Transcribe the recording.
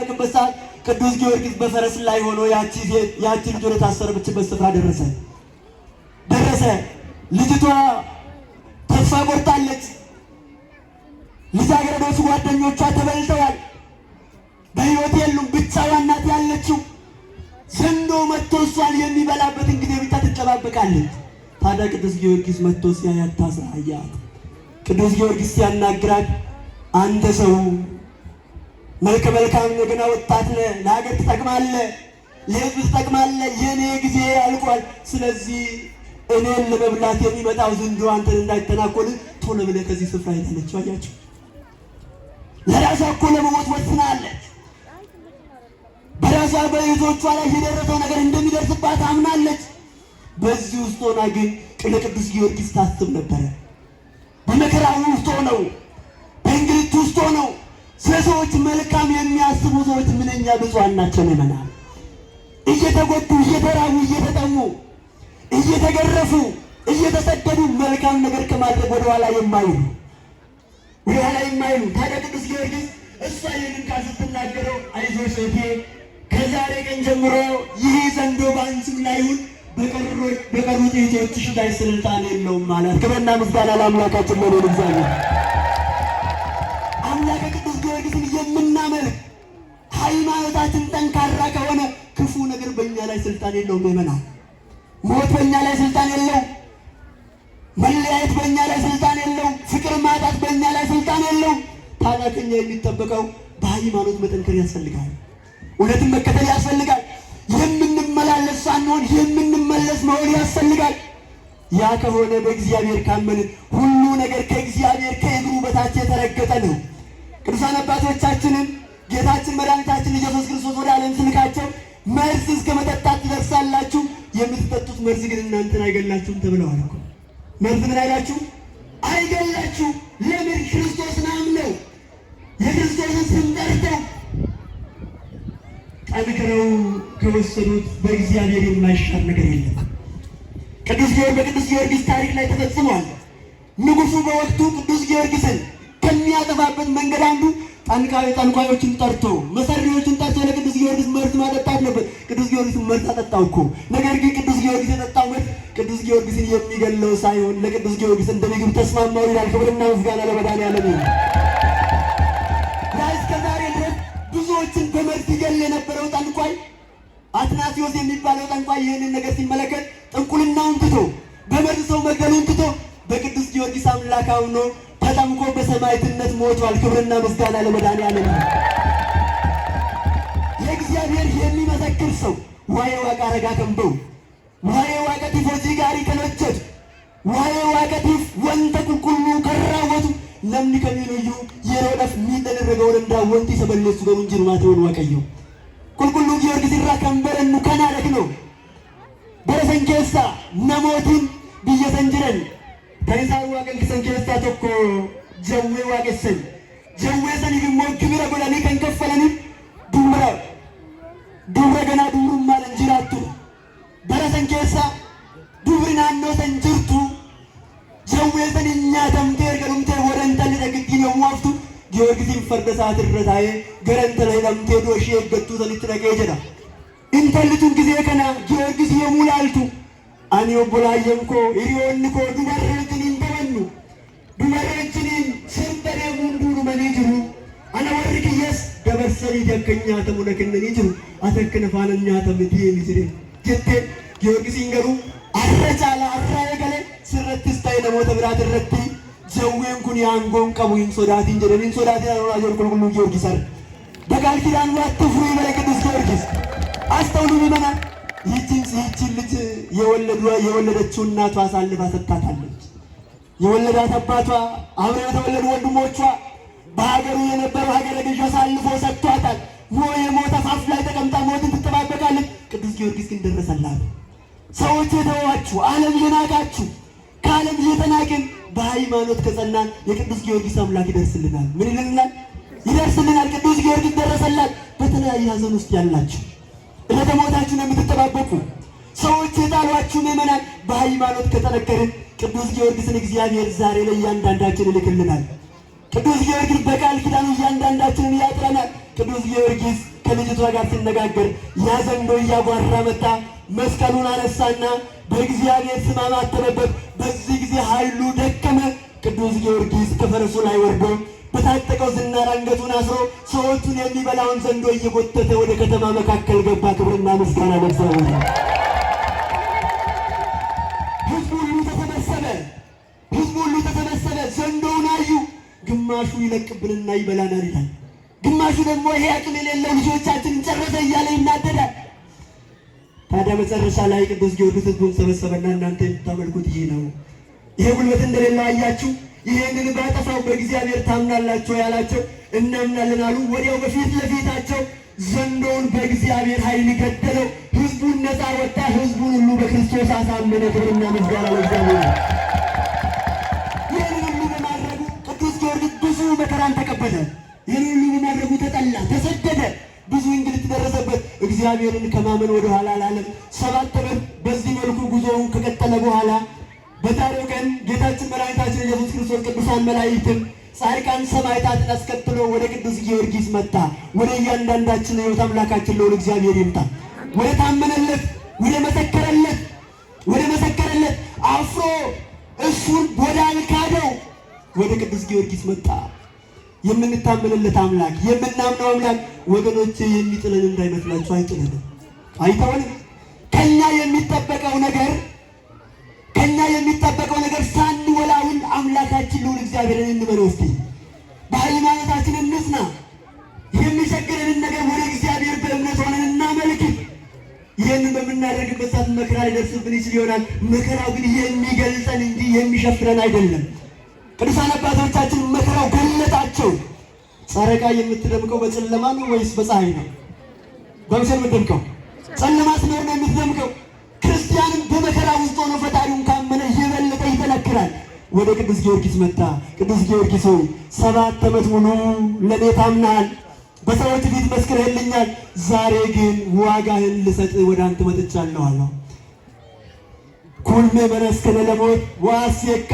በሚጠባበቅበት ሰዓት ቅዱስ ጊዮርጊስ በፈረስ ላይ ሆኖ ያቺ ልጅ ወደ ታሰረችበት ስፍራ ደረሰ። ልጅቷ ተስፋ ቆርጣለች። ልጃገረዶች ጓደኞቿ ተበልተዋል፣ በሕይወት የሉም። ብቻዋን ናት ያለችው። ዘንዶ መጥቶ እሷን የሚበላበትን ጊዜ ብቻ ትጠባበቃለች። ታዲያ ቅዱስ ጊዮርጊስ መጥቶ ሲያያት ታስራ አያት። ቅዱስ ጊዮርጊስ ሲያናግራት አንተ ሰው መልከ መልካም ገና ወጣት ነህ፣ ለሀገር ትጠቅማለህ፣ ለሕዝብ ትጠቅማለህ። የኔ ጊዜ አልቋል። ስለዚህ እኔን ለመብላት የሚመጣው ዘንዶ አንተን እንዳይተናኮል ቶሎ ብለህ ከዚህ ስፍራ ሄዳለች። አያችሁ፣ ለራሷ እኮ ለመሞት ወስናለች። በራሷ በእህቶቿ ላይ የደረሰው ነገር እንደሚደርስባት አምናለች። በዚህ ውስጥ ሆና ግን ለቅዱስ ጊዮርጊስ ታስብ ነበረ። በመከራው ውስጥ ሆነው በእንግልት ውስጥ ሆነው ስለ ሰዎች መልካም የሚያስቡ ሰዎች ምንኛ ብፁዓን ናቸው። ምእመናን እየተጎዱ እየተራቡ እየተጠሙ እየተገረፉ እየተሰደዱ መልካም ነገር ከማድረግ ወደኋላ የማይሉ ታዲያ ቅዱስ ጊዮርጊስ እሷ ይህንን ቃል ስትናገረው አይዞሽ እህቴ ከዛሬ ቀን ጀምሮ ይህ ዘንዶ በአንቺም ላይ ይሁን በቀሩት እህቶችሽ ላይ ስልጣን የለውም ማለት። ክብርና ምስጋና ለአምላካችን ለልዑል እግዚአብሔር። አምላከ ቅዱስ ጊዮርጊስን የምናመልክ ሃይማኖታችን ጠንካራ ከሆነ ክፉ ነገር በእኛ ላይ ስልጣን የለውም። ምእመናን ሞት በእኛ ላይ ስልጣን የለውም። መለያየት በእኛ ላይ ስልጣን የለውም። ፍቅር ማጣት በእኛ ላይ ስልጣን የለውም። ታዲያ ከኛ የሚጠበቀው በሃይማኖት መጠንከር ያስፈልጋል። እውነትን መከተል ያስፈልጋል። የምንመላለስ ሳንሆን የምንመለስ መሆን ያስፈልጋል። ያ ከሆነ በእግዚአብሔር ካመንን ሁሉ ነገር ከእግዚአብሔር ከእግሩ በታች የተረገጠ ነው። ቅዱሳን አባቶቻችንን ጌታችን መድኃኒታችን ኢየሱስ ክርስቶስ ወደ ዓለም ስልካቸው መርዝ እስከ መጠጣት ትደርሳላችሁ፣ የምትጠጡት መርዝ ግን እናንተን አይገላችሁም ተብለዋል እኮ። መርዝ ምን አይላችሁ? አይገላችሁ። ለምን? ክርስቶስን አምነው የክርስቶስን ስም ጠርተው ጠንክረው ከወሰዱት በእግዚአብሔር የማይሻር ነገር የለም። በቅዱስ ጊዮርጊስ ታሪክ ላይ ተፈጽሟል። ንጉሡ በወቅቱ ቅዱስ ጊዮርጊስን ከሚያጠፋበት መንገድ አንዱ ጠንቋዮችን ጠርቶ መሰሪዎችን ጠርቶ ለቅዱስ ጊዮርጊስ መርዝ ማጠጣት ነበር። ቅዱስ ጊዮርጊስን መርዝ አጠጣው እኮ። ነገር ግን ቅዱስ ጊዮርጊስ የጠጣው መርዝ ቅዱስ ጊዮርጊስን የሚገለው ሳይሆን ለቅዱስ ጊዮርጊስ እንደ ምግብ ተስማማው ይላል። ክብርና ምስጋና ለመድኃኒዓለም ይሁን። እስከ ዛሬ ድረስ ብዙዎችን በመርዝ ይገል የነበረው ጠንቋይ አትናሲዮስ የሚባለው ጠንቋይ ይህንን ነገር ሲመለከት ጥንቁልናውን ትቶ በመርዝ ሰው መግደሉን ትቶ በቅዱስ ጊዮርጊስ አምላክ አምኖ ተጠምቆ በሰማዕትነት ሞቷል። ክብርና ምስጋና ለመድኃኒዓለም። የእግዚአብሔር የሚመሰክር ሰው ዋዬ ዋቃ ረጋ ከንበው ዋዬ ዋቀቲፍ ወዚህ ጋሪ ከነጀት ዋዬ ዋቀቲፍ ወንተ ቁልቁሉ ከራወቱ ለምኒ ከሚሉዩ የሮዳፍ ሚደረገውን እንዳወንቲ ሰበለሱ ገሩን ጅርማት ይሆን ዋቀዩ ቁልቁሉ ጊዮርጊስ ራ ከንበረኑ ከናደክ ነው በረሰን ኬሳ ነሞትን ብየሰን ጅረን ከይሳን ዋቀን ክሰን ኬሳ ቶኮ ጀዌ ዋቀሰን ጀዌ ሰን ይግሞ ግብረ ጎዳኒ ከንከፈለን ዱብረ ገና ዱሩማ ለንጅራቱ በረሰን ኬሳ ዱብሪ ናኖ ሰን ጅርቱ ጀዌ ሰን ኛተምቴ እርገዱምቴ ወደንተል ደግጊን የሟፍቱ ጊዮርጊስን ፈርደሳት ረታዬ ገረንተለ ሄደምቴ ዶሺ የገቱ ሰሊት ነቄ ጀዳ እንተልቱን ጊዜ ከና ጊዮርጊስ የሙላልቱ አኒ ኦቦላየንኮ ኢሪዮንኮ ዱበረችን እንደወኑ ዱበረችን ሰንበሬ ሙንዱሩ መኒ ጅሩ አነ ወርቅየስ ደበሰሪ ደከኛ ተሙነከነኒ ጅሩ አተከነ ፋነኛ ተምቲ የሚዝሬ ጀቴ ጊዮርጊስ ይንገሩ አረቻላ አራየ ገለ ስረትስታይ ለሞተ ብራት ረቲ ጀዌን ኩን ያንጎን ቀቡይን ሶዳቲን ጀደኒን ሶዳቲን አኖራ ጆር ኩልኩሉ ጊዮርጊስ አር በቃል ኪዳኑ አትፍሩ ይበለ ቅዱስ ጊዮርጊስ። አስተውሉ ምእመናን፣ ይህችን ልጅ የወለደችው እናቷ አሳልፋ ሰጥታታለች። የወለዳት አባቷ አብረው የተወለዱ ወንድሞቿ በሀገሩ የነበረው ሀገረ ገዥ አሳልፎ ሰጥቷታል። የሞት አፋፍ ላይ ተቀምጣ ሞትን ትጠባበቃለች። ቅዱስ ጊዮርጊስ ግን ደረሰላት። ሰዎች የተዋችሁ ዓለም የናቃችሁ ከዓለም የተናቅን በሃይማኖት ከጸናን የቅዱስ ጊዮርጊስ አምላክ ይደርስልናል። ምን ይልናል? ይደርስልናል። ቅዱስ ጊዮርጊስ ደረሰላት። በተለያየ ሐዘን ውስጥ ያላችሁ ለተሞታችሁ ነው የምትጠባበቁ ሰዎች የጣሏችሁ ምእመናን በሃይማኖት ከጠነከርን ቅዱስ ጊዮርጊስን እግዚአብሔር ዛሬ ላይ እያንዳንዳችን ይልክልናል። ቅዱስ ጊዮርጊስ በቃል ኪዳኑ እያንዳንዳችንን ያጥረናል። ቅዱስ ጊዮርጊስ ከልጅቷ ጋር ሲነጋገር ያ ዘንዶ እያጓራ መጣ። መስቀሉን አነሳና በእግዚአብሔር ስም አማተበበት። በዚህ ጊዜ ኃይሉ ደከመ። ቅዱስ ጊዮርጊስ ከፈረሱ ላይ ወርዶ በታጠቀው ዝናር አንገቱን አስሮ ሰዎቹን የሚበላውን ዘንዶ እየጎተተ ወደ ከተማ መካከል ገባ። ክብርና ምስጋና ለእግዚአብሔር። ሕዝቡ ሁሉ ተሰበሰበ። ዘንዶውን አዩ። ግማሹ ይለቅብንና ይበላናል ይላል። ግማሹ ደግሞ ይሄ አቅም የሌለው ልጆቻችንን ጨረሰ እያለ ይናደዳል። ታዲያ መጨረሻ ላይ ቅዱስ ጊዮርጊስ ሕዝቡን ሰበሰበና እናንተ የምታመልኩት ይህ ነው፣ ይሄ ጉልበት እንደሌለው አያችሁ፣ ይሄንን ባጠፋው በእግዚአብሔር ታምናላችሁ ያላቸው እናምናለን አሉ። ወዲያው በፊት ለፊታቸው ዘንዶውን በእግዚአብሔር ኃይል ገደለው። ሕዝቡን ነፃ ወጣ። ሕዝቡን ሁሉ በክርስቶስ አሳመነ። ክብርና ምስጋና ለእግዚአብሔር። ይህንን ሁሉ በማድረጉ ቅዱስ ጊዮርጊስ ብዙ መከራን ተቀበለ። ይህን ሁሉ በማድረጉ ተጠላ፣ ተሰደደ፣ ብዙ እንግልት ደረሰበት። እግዚአብሔርን ከማመን ወደ ኋላ አላለም። 7 ዓመት በዚህ መልኩ ጉዞውን ከቀጠለ በኋላ በዛሬው ቀን ጌታችን መድኃኒታችን ኢየሱስ ክርስቶስ ቅዱሳን መላእክትን፣ ጻድቃን፣ ሰማዕታትን አስከትሎ ወደ ቅዱስ ጊዮርጊስ መጣ። ወደ እያንዳንዳችን ሕይወት አምላካችን ለሆነ እግዚአብሔር ይምጣ። ወደ ታመነለት፣ ወደ መሰከረለት አፍሮ እሱን ወደ አልካደው ወደ ቅዱስ ጊዮርጊስ መጣ። የምንታመንለት አምላክ፣ የምናምነው አምላክ ወገኖቼ የሚጥለን እንዳይመስላችሁ አይጥለንም፣ አይተውንም። ከኛ የሚጠበቀው ነገር ሳንወላውል አምላካችን ልዑል እግዚአብሔርን እንበለው። እስቲ በሃይማኖታችን እንጽና። የሚቸግረንን ነገር ወደ እግዚአብሔር በእምነት ሆነን እናመልክ። ይህንን በምናደርግበት ሰዓት መከራ ሊደርስብን ይችል ይሆናል። መከራው ግን የሚገልጸን እንጂ የሚሸፍነን አይደለም። ቅዱሳን አባቶቻችን መከራው ገለጣቸው። ጨረቃ የምትደምቀው በጨለማ ነው ወይስ በፀሐይ ነው? በምስል የምትደምቀው ጨለማ ሲኖር ነው የምትደምቀው። ክርስቲያንም በመከራ ውስጥ ሆኖ ፈጣሪውን ካመነ የበለጠ ይጠነክራል። ወደ ቅዱስ ጊዮርጊስ መጣ። ቅዱስ ጊዮርጊስ ሆይ 7 ዓመት ሙሉ ለእኔ ታምናል፣ በሰዎች ፊት መስክረህልኛል። ዛሬ ግን ዋጋህን ልሰጥ ወደ አንተ መጥቻለሁ አለው። ኩልሜ በነስከነ ለሞት ዋስየካ